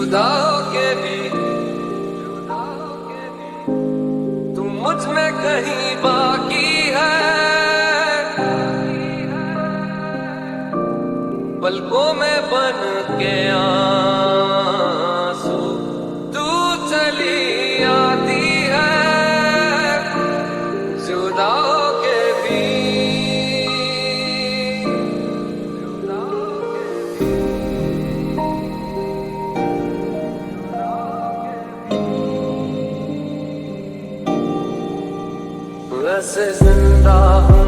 जुदा होके भी तुम मुझ में कहीं बाकी है। पलकों में बन के आंसू तू चली आती है, जुदा होके भी। वैसे जिंदा हूँ